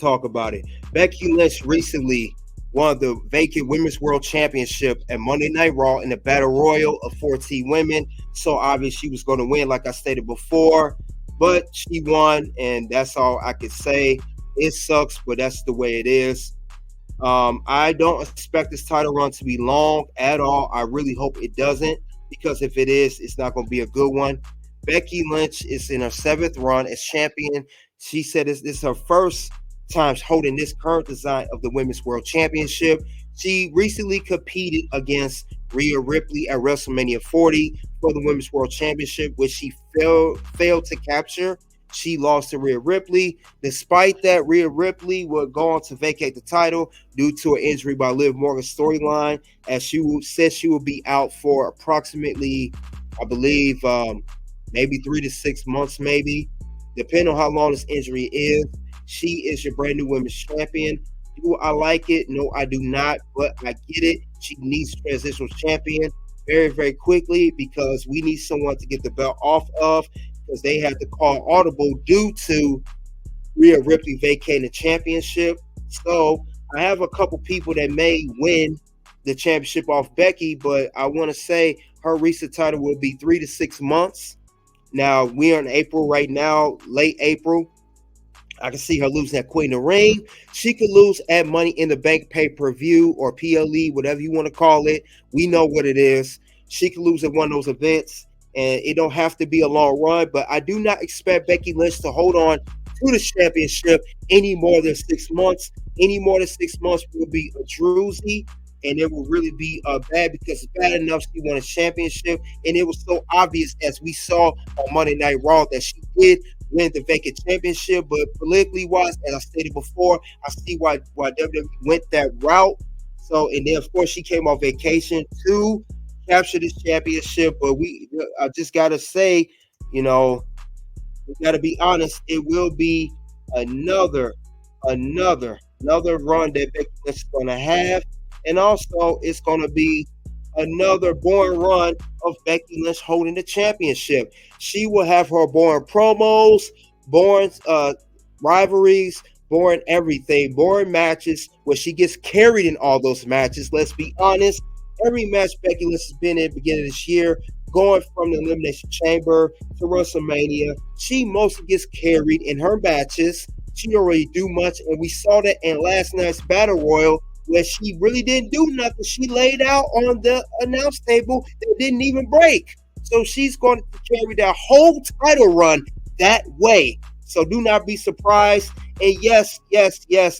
talk about it. Becky Lynch recently won the vacant Women's World Championship at Monday Night Raw in the Battle Royal of 14 women. So obviously she was going to win, like I stated before, but she won, and that's all I could say. It sucks, but that's the way it is. I don't expect this title run to be long at all. I really hope it doesn't, because if it is, it's not going to be a good one. Becky Lynch is in her 7th run as champion. She said this is her first time holding this current design of the Women's World Championship. She recently competed against Rhea Ripley at WrestleMania 40 for the Women's World Championship, which she failed to capture. She lost to Rhea Ripley. Despite that, Rhea Ripley would go on to vacate the title due to an injury by Liv Morgan's storyline, as she said she will be out for approximately, I believe, maybe 3 to 6 months, maybe, depending on how long this injury is. She is your brand new women's champion. Do I like it? No, I do not, but I get it. She needs transitional champion very, very quickly, because we need someone to get the belt off of, because they had to call audible due to Rhea Ripley vacating the championship. So I have a couple people that may win the championship off Becky, but I want to say her recent title will be 3 to 6 months. Now, we are in April right now, late April. I can see her losing at Queen of the Ring. She could lose at Money in the Bank pay-per-view or PLE, whatever you want to call it. We know what it is. She could lose at one of those events, and it don't have to be a long run, but I do not expect Becky Lynch to hold on to the championship any more than 6 months. Any more than 6 months will be a druzy, and it will really be bad, because it's bad enough she won a championship, and it was so obvious, as we saw on Monday Night Raw, that she did win the vacant championship. But politically wise, as I stated before, I see why WWE went that route. So, and then of course she came off vacation to capture this championship. But I just gotta say, we gotta be honest. It will be another run that Becky Lynch is gonna have, and also it's gonna be another boring run of Becky Lynch holding the championship. She will have her boring promos, boring rivalries, boring everything, boring matches where she gets carried in all those matches. Let's be honest. Every match Becky Lynch has been in at the beginning of this year, going from the Elimination Chamber to WrestleMania, she mostly gets carried in her matches. She don't really do much, and we saw that in last night's Battle Royal, where she really didn't do nothing. She laid out on the announce table that didn't even break. So she's going to carry that whole title run that way. So do not be surprised. And yes,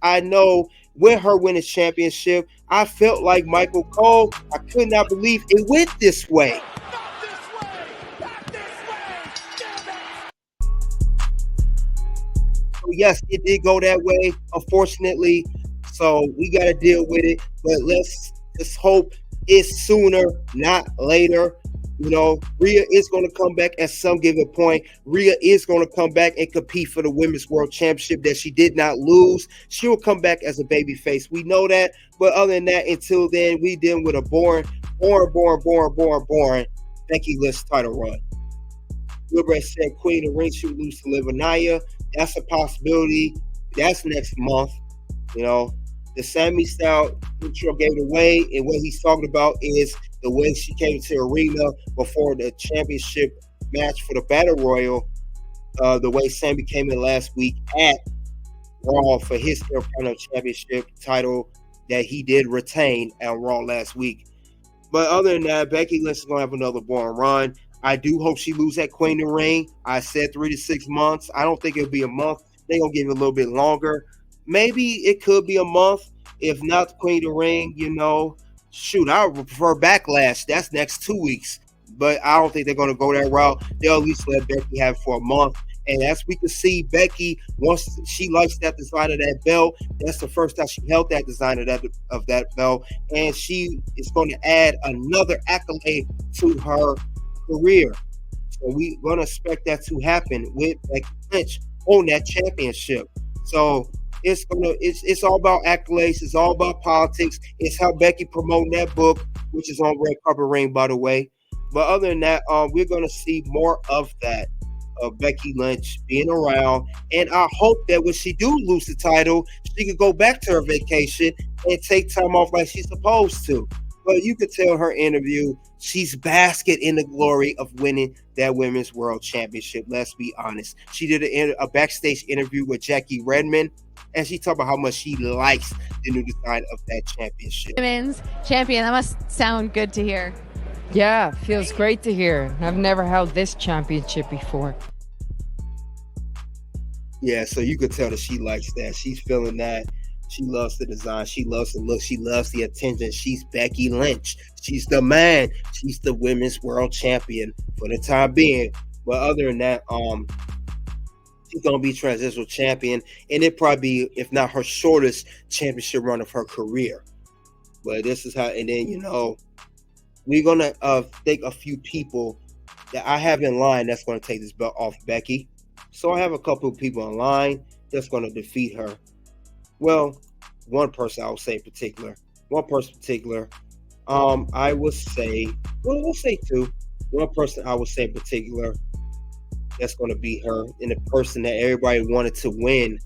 I know with her winning championship, I felt like Michael Cole. I could not believe it went this way. So yes, it did go that way, unfortunately. So we got to deal with it, but let's just hope it's sooner, not later. Rhea is going to come back at some given point. Rhea is going to come back and compete for the Women's World Championship that she did not lose. She will come back as a babyface. We know that. But other than that, until then, we dealing with a boring Becky Lynch title run. Wilbur said Queen of the Ring should lose to Liv and Nia. That's a possibility. That's next month. The Sami style intro gave it away, and what he's talking about is the way she came to the arena before the championship match for the Battle Royal, the way Sami came in last week at Raw for his Intercontinental Championship title that he did retain at Raw last week. But other than that, Becky Lynch is going to have another boring run. I do hope she loses at Queen of the Ring. I said 3 to 6 months. I don't think it'll be a month. They're going to give it a little bit longer. Maybe it could be a month. If not Queen of the Ring, shoot, I would prefer Backlash. That's next 2 weeks. But I don't think they're going to go that route. They'll at least let Becky have it for a month. And as we can see, Becky, once she likes that design of that belt, that's the first time she held that design of that belt. And she is going to add another accolade to her career. So we're going to expect that to happen with Becky Lynch on that championship. So it's all about accolades. It's all about politics. It's how Becky promoting that book, which is on Red Carpet Ring, by the way. But other than that, we're going to see more of that. of Becky Lynch being around. And I hope that when she do lose the title, she could go back to her vacation and take time off like she's supposed to. But you could tell her interview, she's basking in the glory of winning that Women's World Championship. Let's be honest. She did a backstage interview with Jackie Redmond, and she talked about how much she likes the new design of that championship. Women's champion. That must sound good to hear. Yeah, feels great to hear. I've never held this championship before. Yeah, so you could tell that she likes that. She's feeling that. She loves the design. She loves the look. She loves the attention. She's Becky Lynch. She's the man. She's the Women's World Champion for the time being. But other than that, she's gonna be transitional champion, and it probably be, if not her shortest championship run of her career. But this is how, and then we're gonna think a few people that I have in line that's gonna take this belt off Becky. So I have a couple of people in line that's gonna defeat her. Well, one person I would say in particular. I would say, well, we'll say two. One person I would say in particular that's going to be her, and the person that everybody wanted to win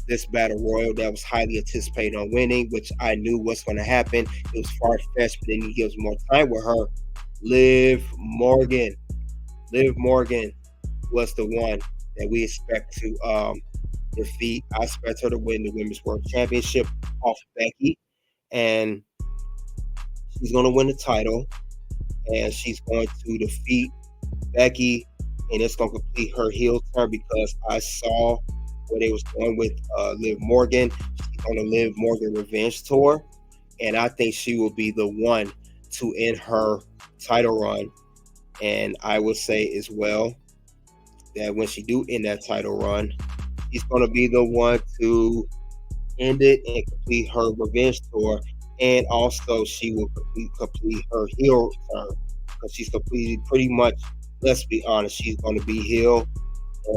this battle royal that was highly anticipated on winning, which I knew was going to happen. It was far-fetched, but then he gives more time with her. Liv Morgan. Liv Morgan was the one that we expect to defeat. I expect her to win the Women's World Championship off Becky, and she's going to win the title, and she's going to defeat Becky, and it's going to complete her heel turn because I saw where they was going with Liv Morgan. She's on the Liv Morgan Revenge Tour, and I think she will be the one to end her title run. And I would say as well that when she do end that title run, she's going to be the one to end it and complete her Revenge Tour. And also she will complete her heel turn because she's completed pretty much, let's be honest, she's going to be heel.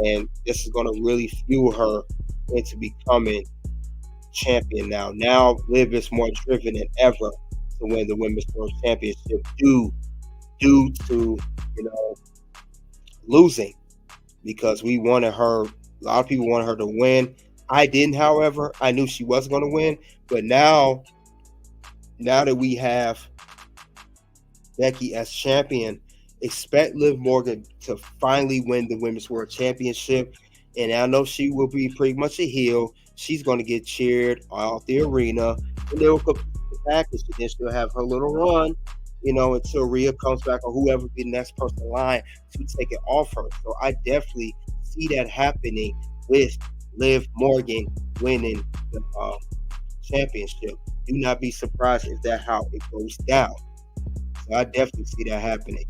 And this is going to really fuel her into becoming champion now. Now Liv is more driven than ever to win the Women's World Championship due to, losing, because we wanted her, a lot of people wanted her to win. I didn't, however. I knew she was going to win. But now that we have Becky as champion, expect Liv Morgan to finally win the Women's World Championship. And I know she will be pretty much a heel. She's going to get cheered out the arena. And they will complete the package. And then she'll have her little run, until Rhea comes back or whoever be the next person in line to take it off her. So I definitely see that happening with Liv Morgan winning the championship. Do not be surprised if that's how it goes down. So I definitely see that happening.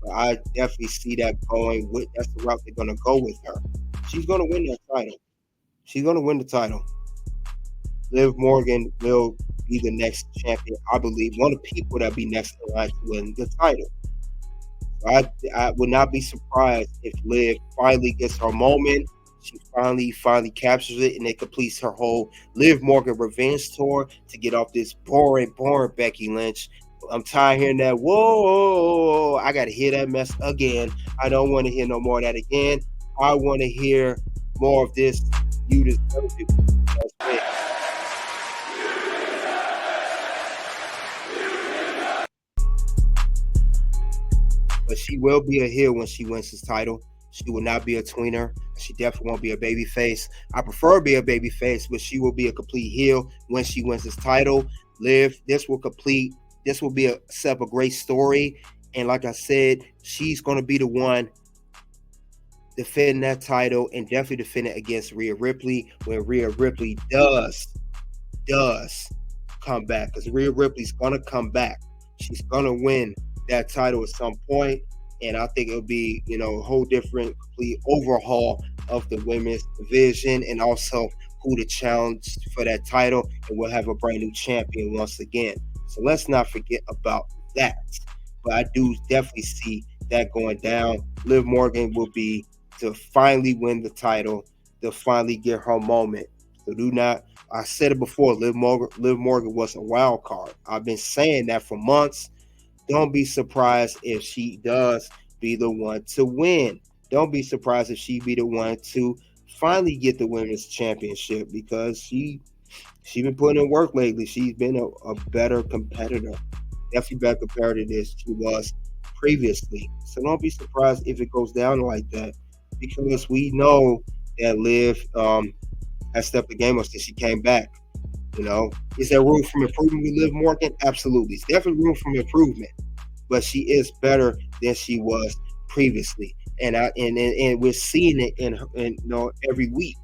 But I definitely see that going with, that's the route they're going to go with her. She's going to win that title. She's going to win the title. Liv Morgan will be the next champion. I believe one of the people that be next in line to win the title. So I would not be surprised if Liv finally gets her moment. She finally captures it, and it completes her whole Liv Morgan Revenge Tour to get off this boring Becky Lynch. I'm tired of hearing that. Whoa, I got to hear that mess again. I don't want to hear no more of that again. I want to hear more of this. You deserve it. That's it. But she will be a heel when she wins this title. She will not be a tweener. She definitely won't be a baby face. I prefer to be a baby face, but she will be a complete heel when she wins this title. Liv, this will be a set up a great story. And like I said, she's going to be the one defending that title and definitely defend it against Rhea Ripley when Rhea Ripley does come back. Because Rhea Ripley's going to come back. She's going to win that title at some point. And I think it'll be, a whole different, complete overhaul of the women's division and also who to challenge for that title. And we'll have a brand new champion once again. So let's not forget about that. But I do definitely see that going down. Liv Morgan will be to finally win the title, to finally get her moment. So I said it before, Liv Morgan was a wild card. I've been saying that for months. Don't be surprised if she does be the one to win Don't be surprised if she be the one to finally get the women's championship because she been putting in work lately. She's been a better competitor, definitely better competitor than she was previously. So don't be surprised if it goes down like that because we know that Liv has stepped the game up since she came back. You know, is there room for improvement with Liv Morgan? Absolutely, it's definitely room for improvement, but she is better than she was previously, and we're seeing it in every week.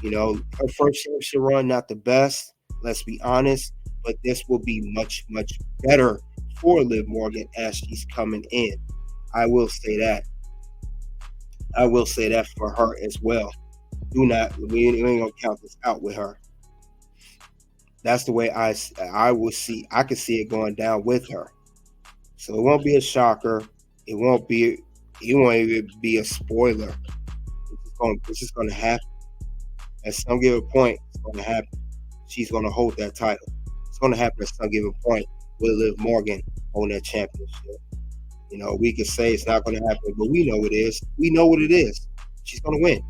You know, her first championship run not the best. Let's be honest, but this will be much better for Liv Morgan as she's coming in. I will say that. I will say that for her as well. Do not we ain't gonna count this out with her. That's the way I will see. I can see it going down with her. So it won't be a shocker. It won't be. It won't even be a spoiler. It's just going to happen. At some given point, it's going to happen. She's going to hold that title. It's going to happen at some given point with Liv Morgan holding that championship. You know, we could say it's not going to happen, but we know it is. We know what it is. She's going to win.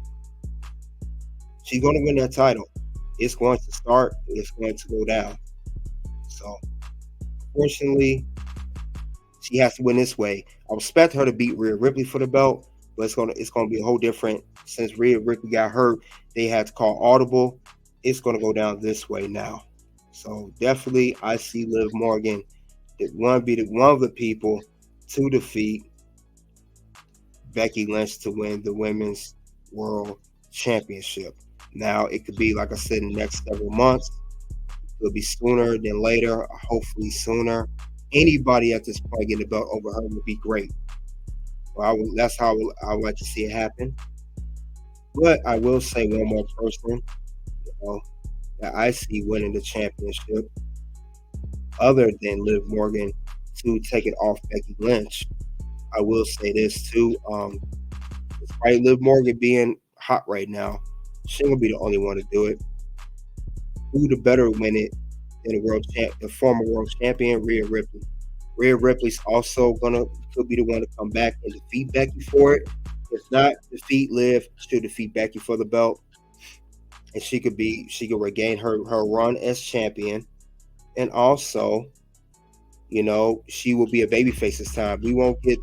She's going to win that title. It's going to start. It's going to go down. So, unfortunately, she has to win this way. I expect her to beat Rhea Ripley for the belt, but it's gonna be a whole different. Since Rhea Ripley got hurt, they had to call audible. It's gonna go down this way now. So definitely, I see Liv Morgan one of the people to defeat Becky Lynch to win the Women's World Championship. Now it could be, like I said, in the next several months. It'll be sooner than later, hopefully sooner. Anybody at this point getting the belt over her would be great. Well, that's how I would like to see it happen. But I will say one more person, that I see winning the championship, other than Liv Morgan, to take it off Becky Lynch. I will say this too. Despite Liv Morgan being hot right now, she ain't gonna be the only one to do it. Who the better win it than the former world champion, Rhea Ripley. Rhea Ripley's also could be the one to come back and defeat Becky for it. If not defeat Liv, she'll defeat Becky for the belt. And she could regain her run as champion. And also, she will be a babyface this time. We won't get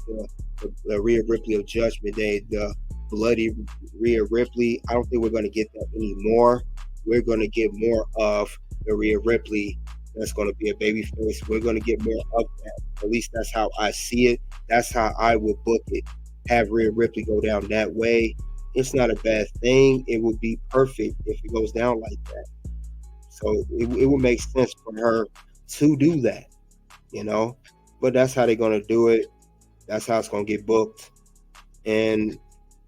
the Rhea Ripley of Judgment Day, the bloody Rhea Ripley. I don't think we're going to get that anymore. We're going to get more of the Rhea Ripley that's going to be a babyface. We're going to get more of that. At least that's how I see it. That's how I would book it. Have Rhea Ripley go down that way. It's not a bad thing. It would be perfect if it goes down like that. So it would make sense for her to do that, But that's how they're going to do it. That's how it's going to get booked. And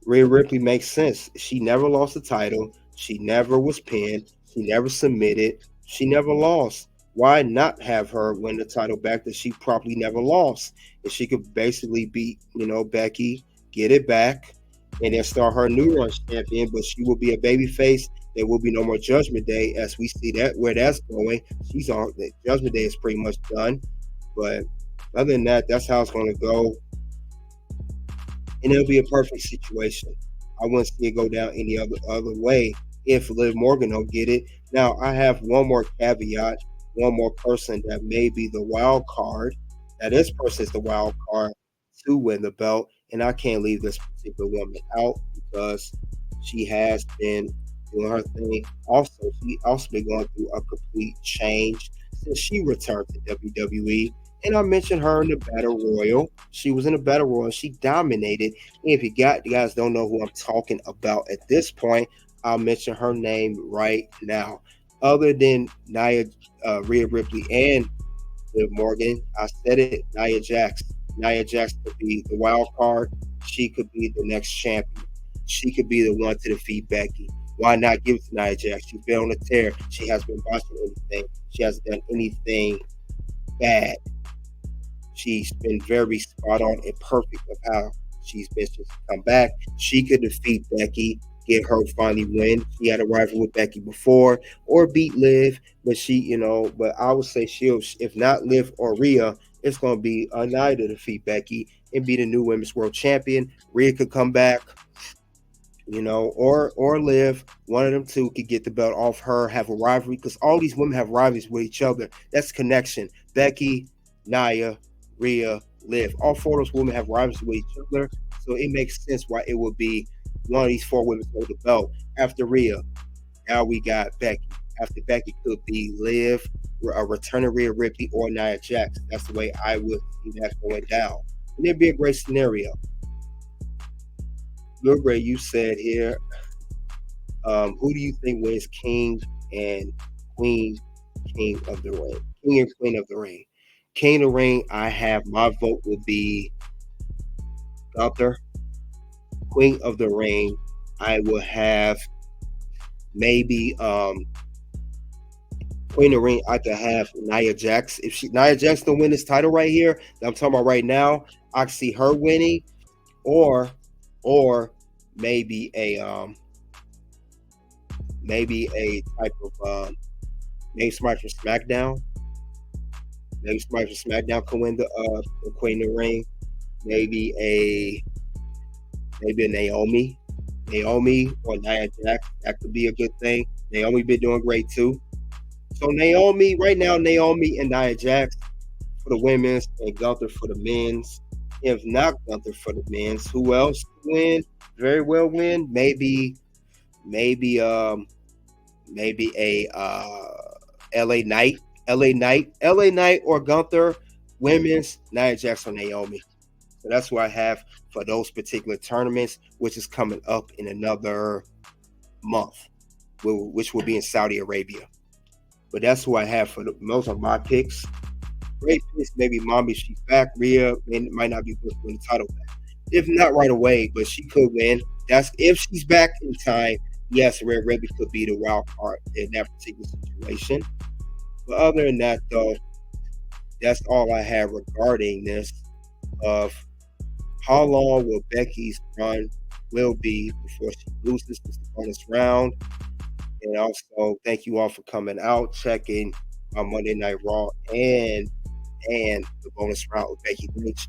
Rhea Ripley makes sense. She never lost the title. She never was pinned. She never submitted. She never lost. Why not have her win the title back that she probably never lost? If she could basically beat, Becky, get it back, and then start her new run champion, but she will be a babyface. There will be no more Judgment Day, as we see that where that's going. The Judgment Day is pretty much done. But other than that, that's how it's going to go. And it'll be a perfect situation. I wouldn't see it go down any other way if Liv Morgan don't get it. Now, I have one more caveat, one more person that may be the wild card. Now, this person is the wild card to win the belt, and I can't leave this particular woman out because she has been doing her thing. Also, she also been going through a complete change since she returned to WWE. And I mentioned her in the Battle Royal. She was in the Battle Royal. She dominated. And if you guys don't know who I'm talking about at this point, I'll mention her name right now. Other than Rhea Ripley and Liv Morgan, I said it, Nia Jax. Nia Jax could be the wild card. She could be the next champion. She could be the one to defeat Becky. Why not give it to Nia Jax? She's been on a tear. She hasn't been watching anything. She hasn't done anything bad. She's been very spot on and perfect of how she's been since she come back. She could defeat Becky, get her finally win. She had a rival with Becky before, or beat Liv, but but I would say if not Liv or Rhea, it's going to be Nia to defeat Becky, and be the new women's world champion. Rhea could come back, or Liv. One of them two could get the belt off her, have a rivalry, because all these women have rivalries with each other. That's connection. Becky, Nia, Rhea, Liv. All four of those women have rivalries with each other. So it makes sense why it would be one of these four women hold the belt. After Rhea, now we got Becky. After Becky could be Liv, a returning Rhea Ripley, or Nia Jax. That's the way I would see that going down. And it'd be a great scenario. Look, Ray, you said here, who do you think wins King and Queen, King of the Ring? King and Queen of the Ring. King of the Ring, I have my vote would be Gunther. Queen of the Ring, I will have maybe Queen of the Ring. I could have Nia Jax. If Nia Jax don't win this title right here, that I'm talking about right now, I can see her winning, or maybe a type of maybe somebody from SmackDown. Maybe somebody from SmackDown can win the Queen of the Ring. Maybe a Naomi or Nia Jax. That could be a good thing. Naomi been doing great too. So Naomi and Nia Jax for the women's, and Gunther for the men's. If not Gunther for the men's, who else could win? Very well win. Maybe a LA Knight or Gunther. Women's, Nia Jax or Naomi. So that's what I have for those particular tournaments, which is coming up in another month, which will be in Saudi Arabia. But that's who I have for most of my picks. Great picks, maybe Mommy, she's back. Rhea might not be good to win the title back. If not right away, but she could win. That's if she's back in time. Yes, Rhea Ripley could be the wild card in that particular situation. But other than that, though, that's all I have regarding this. Of how long will Becky's run will be before she loses this bonus round. And also, thank you all for coming out, checking on Monday Night Raw and the bonus round with Becky Lynch.